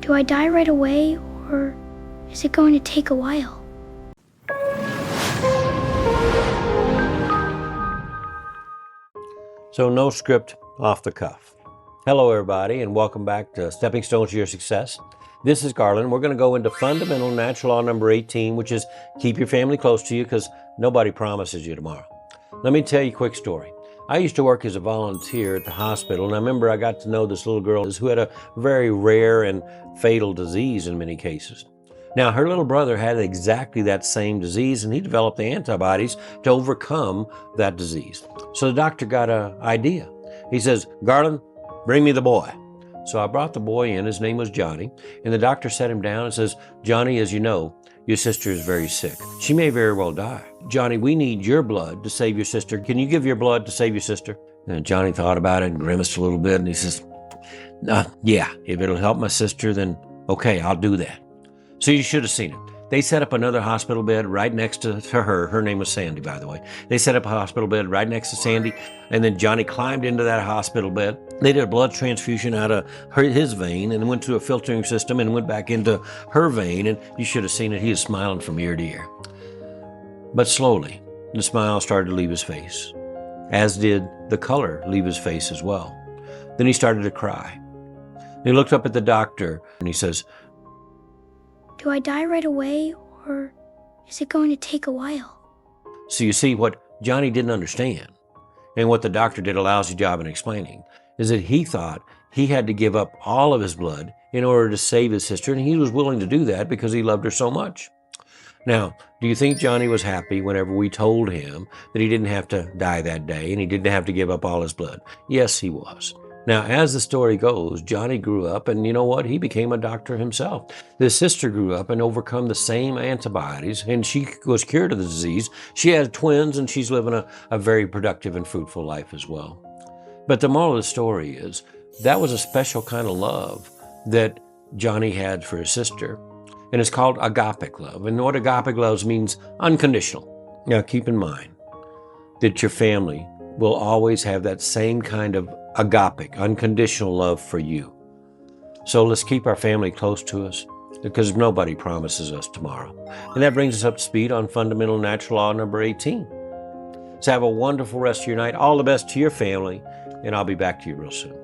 Do I die right away, or is it going to take a while? So no script, off the cuff. Hello everybody, and welcome back to Stepping Stones to Your Success. This is Garland. We're going to go into fundamental natural law number 18, which is keep your family close to you because nobody promises you tomorrow. Let me tell you a quick story. I used to work as a volunteer at the hospital, and I remember I got to know this little girl who had a very rare and fatal disease in many cases. Now, her little brother had exactly that same disease, and he developed the antibodies to overcome that disease. So the doctor got an idea. He says, Garland, bring me the boy. So I brought the boy in. His name was Johnny, and the doctor sat him down and says, Johnny, as you know, your sister is very sick. She may very well die. Johnny, we need your blood to save your sister. Can you give your blood to save your sister? And Johnny thought about it and grimaced a little bit, and he says, yeah, if it'll help my sister, then okay, I'll do that. So you should have seen it. They set up another hospital bed right next to her. Her name was Sandy, by the way. They set up a hospital bed right next to Sandy, and then Johnny climbed into that hospital bed. They did a blood transfusion out of his vein and went to a filtering system and went back into her vein, and you should have seen it. He was smiling from ear to ear. But slowly, the smile started to leave his face, as did the color leave his face as well. Then he started to cry. He looked up at the doctor, and he says, Do I die right away, or is it going to take a while? So you see, what Johnny didn't understand, and what the doctor did a lousy job in explaining, is that he thought he had to give up all of his blood in order to save his sister, and he was willing to do that because he loved her so much. Now, do you think Johnny was happy whenever we told him that he didn't have to die that day and he didn't have to give up all his blood? Yes, he was. Now, as the story goes, Johnny grew up, and you know what? He became a doctor himself. His sister grew up and overcome the same antibodies, and she was cured of the disease. She had twins, and she's living a very productive and fruitful life as well. But the moral of the story is that was a special kind of love that Johnny had for his sister, and it's called agapic love. And what agapic love means, unconditional. Now, keep in mind that your family will always have that same kind of agapic, unconditional love for you. So let's keep our family close to us because nobody promises us tomorrow. And that brings us up to speed on fundamental natural law number 18. So have a wonderful rest of your night. All the best to your family, and I'll be back to you real soon.